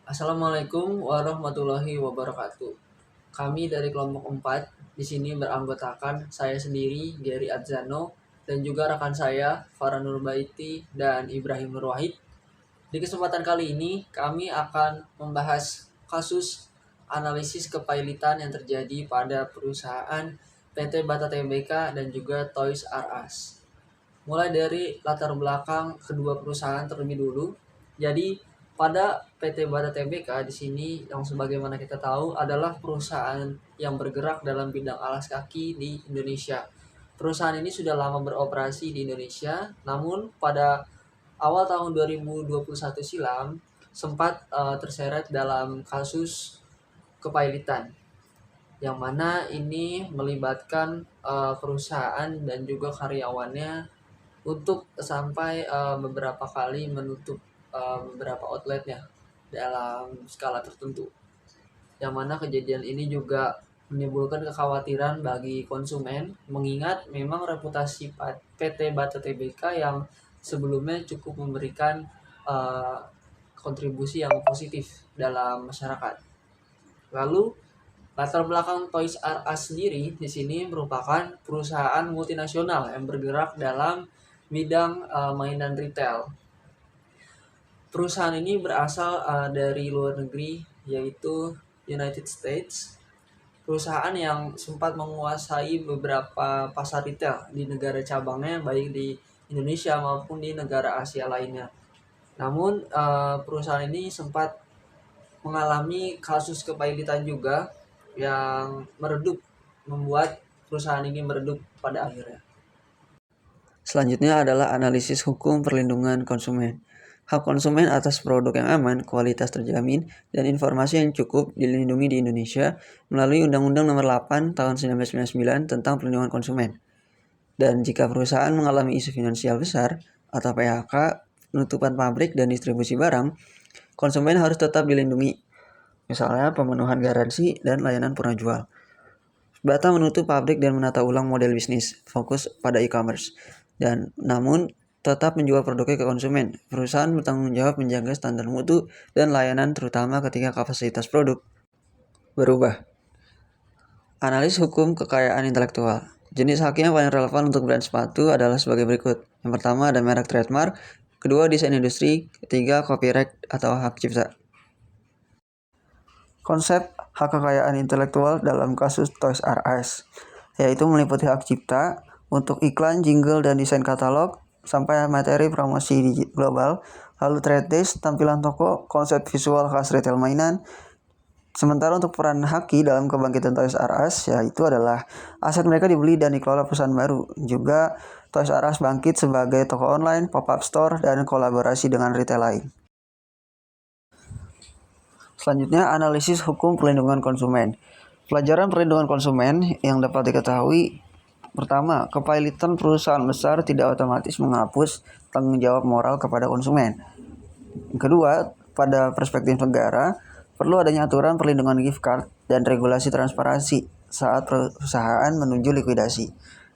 Assalamualaikum warahmatullahi wabarakatuh. Kami dari kelompok 4 di sini beranggotakan saya sendiri, Gary Adzano, dan juga rekan saya, Farah Nurbaiti dan Ibrahim Nurwahid. Di kesempatan kali ini, kami akan membahas kasus analisis kepailitan yang terjadi pada perusahaan PT Bata Tbk dan juga Toys R Us. Mulai dari latar belakang kedua perusahaan terlebih dulu. Jadi pada PT Bata Tbk di sini yang sebagaimana kita tahu adalah perusahaan yang bergerak dalam bidang alas kaki di Indonesia. Perusahaan ini sudah lama beroperasi di Indonesia, namun pada awal tahun 2021 silam sempat terseret dalam kasus kepailitan yang mana ini melibatkan perusahaan dan juga karyawannya untuk sampai beberapa kali menutup beberapa outletnya dalam skala tertentu. Yang mana kejadian ini juga menimbulkan kekhawatiran bagi konsumen mengingat memang reputasi PT Bata Tbk yang sebelumnya cukup memberikan uh, kontribusi yang positif dalam masyarakat. Lalu latar belakang Toys R Us sendiri di sini merupakan perusahaan multinasional yang bergerak dalam bidang mainan retail. Perusahaan ini berasal dari luar negeri, yaitu United States. Perusahaan yang sempat menguasai beberapa pasar retail di negara cabangnya, baik di Indonesia maupun di negara Asia lainnya. Namun perusahaan ini sempat mengalami kasus kepailitan juga yang meredup, membuat perusahaan ini meredup pada akhirnya. Selanjutnya adalah analisis hukum perlindungan konsumen. Hak konsumen atas produk yang aman, kualitas terjamin, dan informasi yang cukup dilindungi di Indonesia melalui Undang-Undang Nomor 8 Tahun 1999 tentang Perlindungan Konsumen. Dan jika perusahaan mengalami isu finansial besar atau PHK, penutupan pabrik dan distribusi barang, konsumen harus tetap dilindungi. Misalnya pemenuhan garansi dan layanan purna jual. Bata menutup pabrik dan menata ulang model bisnis, fokus pada e-commerce. Dan namun tetap menjual produknya ke konsumen. Perusahaan bertanggung jawab menjaga standar mutu dan layanan terutama ketika kapasitas produk berubah. Analis hukum kekayaan intelektual. Jenis hak yang paling relevan untuk brand sepatu adalah sebagai berikut. Yang pertama ada merek trademark, kedua desain industri, ketiga copyright atau hak cipta. Konsep hak kekayaan intelektual dalam kasus Toys R Us, yaitu meliputi hak cipta untuk iklan, jingle, dan desain katalog, sampai materi promosi global, lalu trade desk, tampilan toko, konsep visual khas retail mainan. Sementara untuk peran Haki dalam kebangkitan Toys R Us, yaitu adalah aset mereka dibeli dan dikelola perusahaan baru. Juga Toys R Us bangkit sebagai toko online, pop-up store, dan kolaborasi dengan retail lain. Selanjutnya, analisis hukum perlindungan konsumen. Pelajaran perlindungan konsumen yang dapat diketahui: pertama, kepailitan perusahaan besar tidak otomatis menghapus tanggung jawab moral kepada konsumen. Kedua, pada perspektif negara, perlu adanya aturan perlindungan gift card dan regulasi transparansi saat perusahaan menuju likuidasi.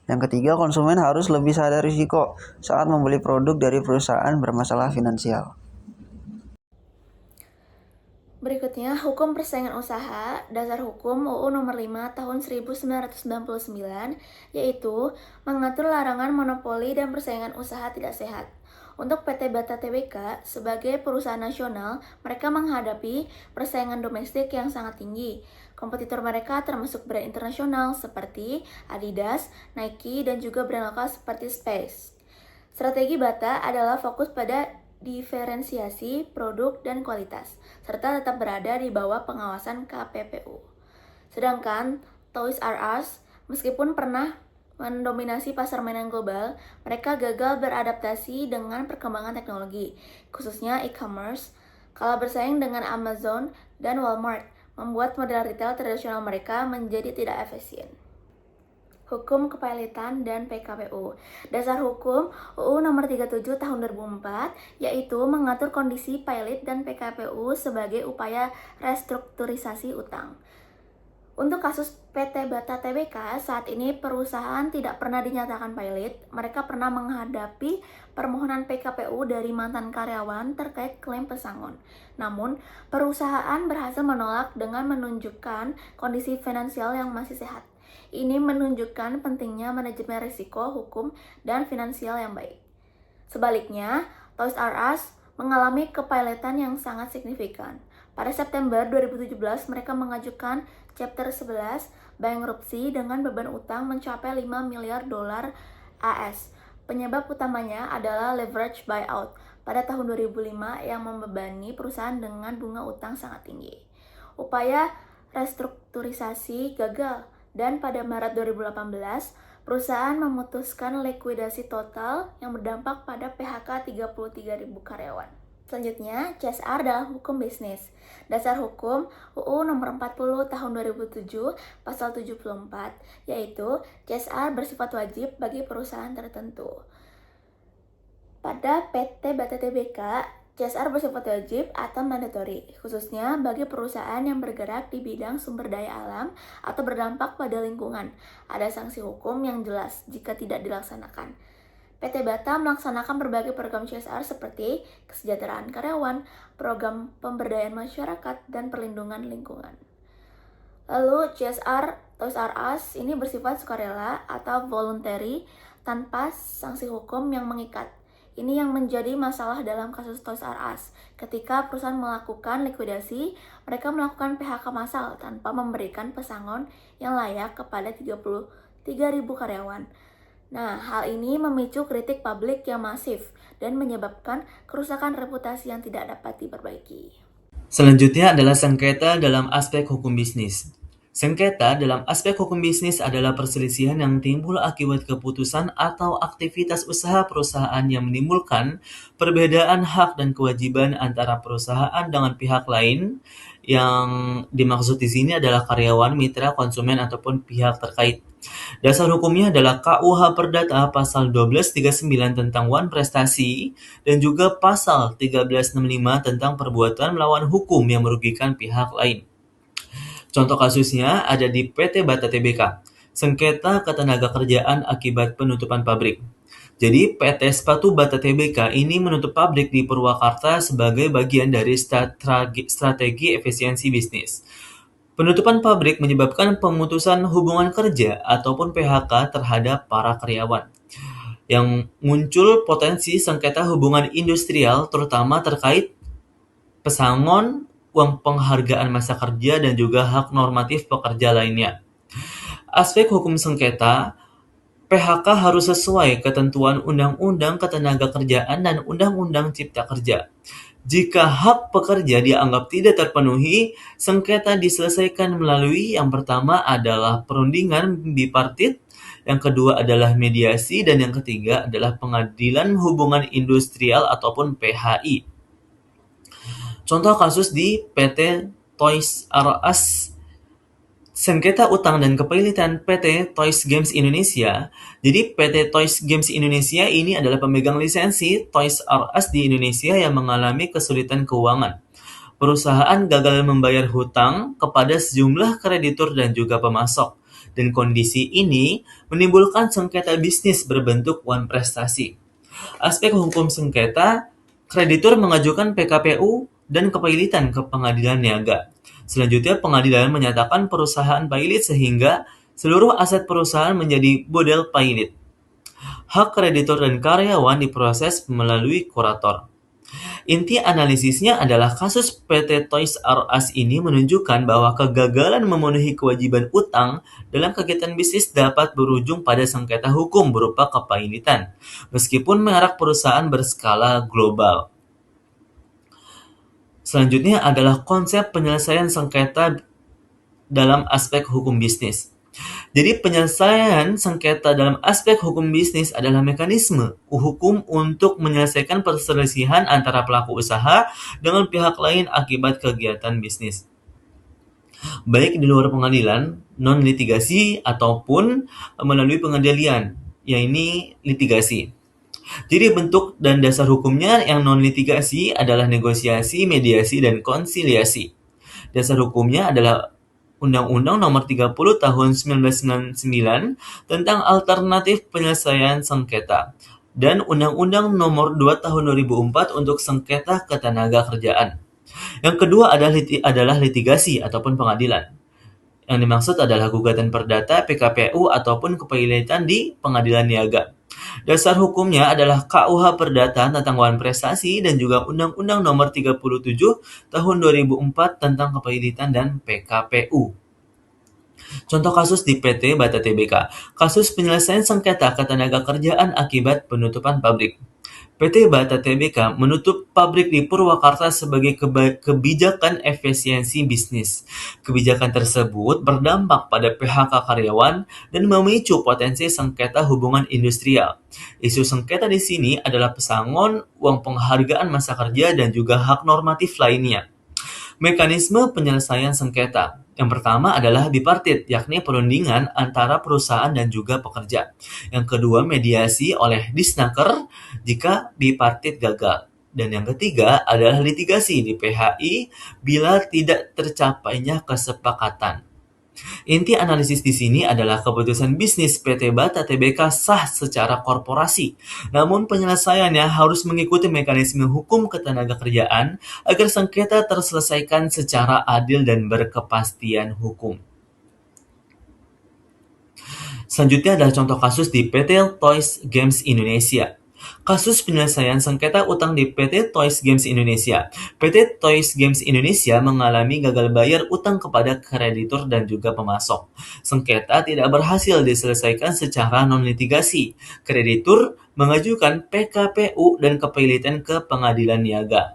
Yang ketiga, konsumen harus lebih sadar risiko saat membeli produk dari perusahaan bermasalah finansial. Berikutnya, Hukum Persaingan Usaha, Dasar Hukum UU Nomor 5 Tahun 1999, yaitu mengatur larangan monopoli dan persaingan usaha tidak sehat. Untuk PT Bata Tbk, sebagai perusahaan nasional, mereka menghadapi persaingan domestik yang sangat tinggi. Kompetitor mereka termasuk brand internasional seperti Adidas, Nike, dan juga brand lokal seperti Space. Strategi Bata adalah fokus pada diferensiasi produk dan kualitas, serta tetap berada di bawah pengawasan KPPU. Sedangkan Toys R Us, meskipun pernah mendominasi pasar mainan global, mereka gagal beradaptasi dengan perkembangan teknologi, khususnya e-commerce, kalah bersaing dengan Amazon dan Walmart, membuat model retail tradisional mereka menjadi tidak efisien. Hukum Kepailitan dan PKPU. Dasar Hukum UU Nomor 37 Tahun 2004, yaitu mengatur kondisi pailit dan PKPU sebagai upaya restrukturisasi utang. Untuk kasus PT Bata Tbk, saat ini perusahaan tidak pernah dinyatakan pilot. Mereka pernah menghadapi permohonan PKPU dari mantan karyawan terkait klaim pesangon. Namun, perusahaan berhasil menolak dengan menunjukkan kondisi finansial yang masih sehat. Ini menunjukkan pentingnya manajemen risiko, hukum, dan finansial yang baik. Sebaliknya, Toys R Us mengalami kepilotan yang sangat signifikan. Pada September 2017, mereka mengajukan Chapter 11 bankruptcy dengan beban utang mencapai 5 miliar dolar AS. Penyebab utamanya adalah leverage buyout pada tahun 2005 yang membebani perusahaan dengan bunga utang sangat tinggi. Upaya restrukturisasi gagal dan pada Maret 2018, perusahaan memutuskan likuidasi total yang berdampak pada PHK 33.000 karyawan. Selanjutnya, CSR dalam hukum bisnis. Dasar hukum UU nomor 40 tahun 2007 pasal 74, yaitu CSR bersifat wajib bagi perusahaan tertentu. Pada PT Bata Tbk, CSR bersifat wajib atau mandatory, khususnya bagi perusahaan yang bergerak di bidang sumber daya alam atau berdampak pada lingkungan. Ada sanksi hukum yang jelas jika tidak dilaksanakan. PT Bata melaksanakan berbagai program CSR seperti kesejahteraan karyawan, program pemberdayaan masyarakat, dan perlindungan lingkungan. Lalu CSR Toys R Us ini bersifat sukarela atau voluntary tanpa sanksi hukum yang mengikat. Ini yang menjadi masalah dalam kasus Toys R Us. Ketika perusahaan melakukan likuidasi, mereka melakukan PHK massal tanpa memberikan pesangon yang layak kepada 33.000 karyawan. Nah, hal ini memicu kritik publik yang masif dan menyebabkan kerusakan reputasi yang tidak dapat diperbaiki. Selanjutnya adalah sengketa dalam aspek hukum bisnis. Sengketa dalam aspek hukum bisnis adalah perselisihan yang timbul akibat keputusan atau aktivitas usaha perusahaan yang menimbulkan perbedaan hak dan kewajiban antara perusahaan dengan pihak lain. Yang dimaksud di sini adalah karyawan, mitra, konsumen, ataupun pihak terkait. Dasar hukumnya adalah KUH Perdata pasal 1239 tentang wan prestasi dan juga pasal 1365 tentang perbuatan melawan hukum yang merugikan pihak lain. Contoh kasusnya ada di PT Bata Tbk, sengketa ketenagakerjaan akibat penutupan pabrik. Jadi PT Sepatu Bata Tbk ini menutup pabrik di Purwakarta sebagai bagian dari strategi efisiensi bisnis. Penutupan pabrik menyebabkan pemutusan hubungan kerja ataupun PHK terhadap para karyawan. Yang muncul potensi sengketa hubungan industrial terutama terkait pesangon, uang penghargaan masa kerja, dan juga hak normatif pekerja lainnya. Aspek hukum sengketa, PHK harus sesuai ketentuan Undang-Undang Ketenagakerjaan dan Undang-Undang Cipta Kerja. Jika hak pekerja dianggap tidak terpenuhi, sengketa diselesaikan melalui yang pertama adalah perundingan bipartit, yang kedua adalah mediasi, dan yang ketiga adalah pengadilan hubungan industrial ataupun PHI. Contoh kasus di PT Toys R Us, sengketa utang dan kepilitan PT Toys Games Indonesia. Jadi PT Toys Games Indonesia ini adalah pemegang lisensi Toys R Us di Indonesia yang mengalami kesulitan keuangan. Perusahaan gagal membayar hutang kepada sejumlah kreditur dan juga pemasok. Dan kondisi ini menimbulkan sengketa bisnis berbentuk wan prestasi. Aspek hukum sengketa, kreditur mengajukan PKPU dan kepilitan ke pengadilan niaga. Selanjutnya, pengadilan menyatakan perusahaan pilot sehingga seluruh aset perusahaan menjadi bodel pilot. Hak kreditur dan karyawan diproses melalui kurator. Inti analisisnya adalah kasus PT Toys R Us ini menunjukkan bahwa kegagalan memenuhi kewajiban utang dalam kegiatan bisnis dapat berujung pada sengketa hukum berupa kepilitan, meskipun merek perusahaan berskala global. Selanjutnya adalah konsep penyelesaian sengketa dalam aspek hukum bisnis. Jadi penyelesaian sengketa dalam aspek hukum bisnis adalah mekanisme hukum untuk menyelesaikan perselisihan antara pelaku usaha dengan pihak lain akibat kegiatan bisnis. Baik di luar pengadilan, non-litigasi, ataupun melalui pengadilan, yaitu litigasi. Jadi bentuk dan dasar hukumnya yang non-litigasi adalah negosiasi, mediasi, dan konsiliasi. Dasar hukumnya adalah Undang-Undang Nomor 30 Tahun 1999 tentang alternatif penyelesaian sengketa, dan Undang-Undang Nomor 2 Tahun 2004 untuk sengketa ketenaga kerjaan. Yang kedua adalah litigasi ataupun pengadilan. Yang dimaksud adalah gugatan perdata, PKPU, ataupun kepilitan di pengadilan niaga. Dasar hukumnya adalah KUH Perdata tentang wan prestasi dan juga Undang-Undang Nomor 37 Tahun 2004 tentang kepilitan dan PKPU. Contoh kasus di PT Bata Tbk, kasus penyelesaian sengketa ketenaga kerjaan akibat penutupan pabrik. PT Bata Tbk menutup pabrik di Purwakarta sebagai kebijakan efisiensi bisnis. Kebijakan tersebut berdampak pada PHK karyawan dan memicu potensi sengketa hubungan industrial. Isu sengketa di sini adalah pesangon, uang penghargaan masa kerja, dan juga hak normatif lainnya. Mekanisme penyelesaian sengketa. Yang pertama adalah bipartit, yakni perundingan antara perusahaan dan juga pekerja. Yang kedua, mediasi oleh disnaker jika bipartit gagal. Dan yang ketiga adalah litigasi di PHI bila tidak tercapainya kesepakatan. Inti analisis di sini adalah keputusan bisnis PT Bata Tbk sah secara korporasi, namun penyelesaiannya harus mengikuti mekanisme hukum ketenagakerjaan agar sengketa terselesaikan secara adil dan berkepastian hukum. Selanjutnya adalah contoh kasus di PT Toys Games Indonesia. Kasus penyelesaian sengketa utang di PT Toys Games Indonesia. PT Toys Games Indonesia mengalami gagal bayar utang kepada kreditur dan juga pemasok. Sengketa tidak berhasil diselesaikan secara non-litigasi. Kreditur mengajukan PKPU dan kepilitan ke pengadilan niaga.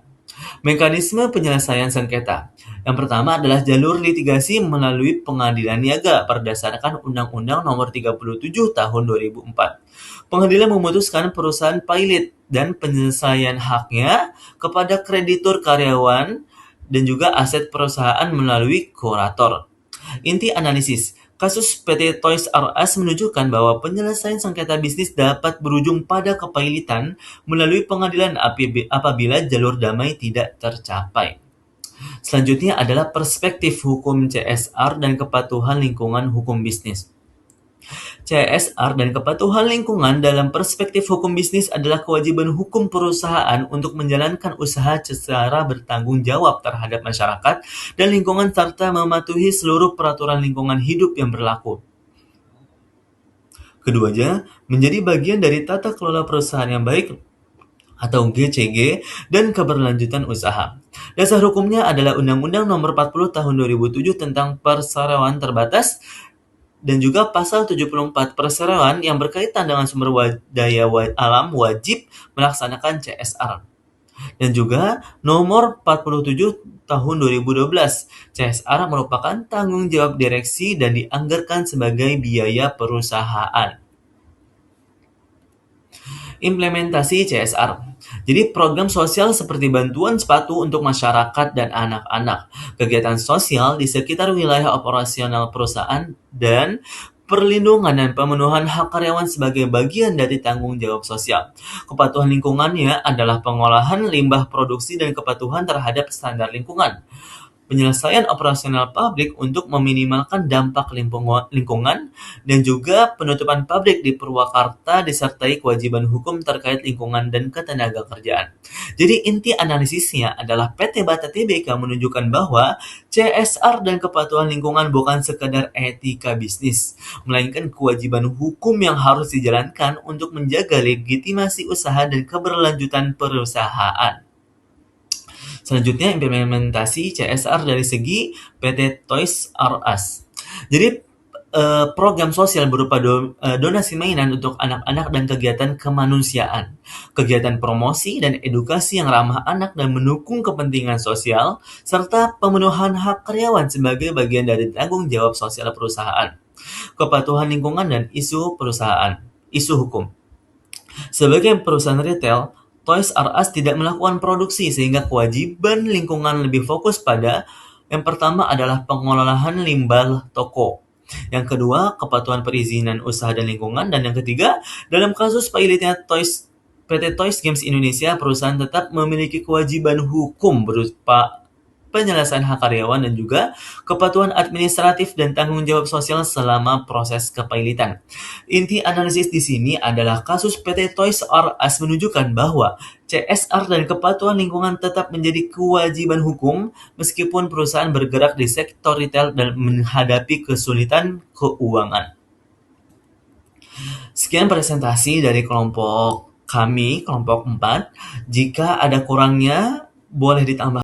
Mekanisme penyelesaian sengketa. Yang pertama adalah jalur litigasi melalui pengadilan niaga berdasarkan Undang-Undang Nomor 37 Tahun 2004. Pengadilan memutuskan perusahaan pilot dan penyelesaian haknya kepada kreditur karyawan dan juga aset perusahaan melalui kurator. Inti analisis. Kasus PT Toys R Us menunjukkan bahwa penyelesaian sengketa bisnis dapat berujung pada kepailitan melalui pengadilan apabila jalur damai tidak tercapai. Selanjutnya adalah perspektif hukum CSR dan kepatuhan lingkungan hukum bisnis. CSR dan kepatuhan lingkungan dalam perspektif hukum bisnis adalah kewajiban hukum perusahaan untuk menjalankan usaha secara bertanggung jawab terhadap masyarakat dan lingkungan serta mematuhi seluruh peraturan lingkungan hidup yang berlaku. Keduanya menjadi bagian dari tata kelola perusahaan yang baik atau GCG dan keberlanjutan usaha. Dasar hukumnya adalah Undang-Undang Nomor 40 Tahun 2007 tentang perseroan terbatas dan juga pasal 74 perseroan yang berkaitan dengan sumber daya alam wajib melaksanakan CSR. Dan juga nomor 47 tahun 2012. CSR merupakan tanggung jawab direksi dan dianggarkan sebagai biaya perusahaan. Implementasi CSR. Jadi program sosial seperti bantuan sepatu untuk masyarakat dan anak-anak, kegiatan sosial di sekitar wilayah operasional perusahaan, dan perlindungan dan pemenuhan hak karyawan sebagai bagian dari tanggung jawab sosial. Kepatuhan lingkungannya adalah pengolahan limbah produksi dan kepatuhan terhadap standar lingkungan. Penyelesaian operasional pabrik untuk meminimalkan dampak lingkungan, dan juga penutupan pabrik di Purwakarta disertai kewajiban hukum terkait lingkungan dan ketenaga kerjaan. Jadi inti analisisnya adalah PT Bata Tbk menunjukkan bahwa CSR dan kepatuhan lingkungan bukan sekadar etika bisnis, melainkan kewajiban hukum yang harus dijalankan untuk menjaga legitimasi usaha dan keberlanjutan perusahaan. Selanjutnya, implementasi CSR dari segi PT Toys R Us. Jadi, program sosial berupa donasi mainan untuk anak-anak dan kegiatan kemanusiaan, kegiatan promosi dan edukasi yang ramah anak dan mendukung kepentingan sosial, serta pemenuhan hak karyawan sebagai bagian dari tanggung jawab sosial perusahaan, kepatuhan lingkungan dan isu hukum. Sebagai perusahaan retail, Toys R Us tidak melakukan produksi sehingga kewajiban lingkungan lebih fokus pada yang pertama adalah pengelolaan limbah toko. Yang kedua, kepatuhan perizinan usaha dan lingkungan. Dan yang ketiga, dalam kasus pilotnya PT Toys Games Indonesia, perusahaan tetap memiliki kewajiban hukum berupa penyelesaian hak karyawan, dan juga kepatuhan administratif dan tanggung jawab sosial selama proses kepailitan. Inti analisis di sini adalah kasus PT Toys R Us menunjukkan bahwa CSR dan kepatuhan lingkungan tetap menjadi kewajiban hukum meskipun perusahaan bergerak di sektor retail dan menghadapi kesulitan keuangan. Sekian presentasi dari kelompok kami, kelompok 4. Jika ada kurangnya, boleh ditambah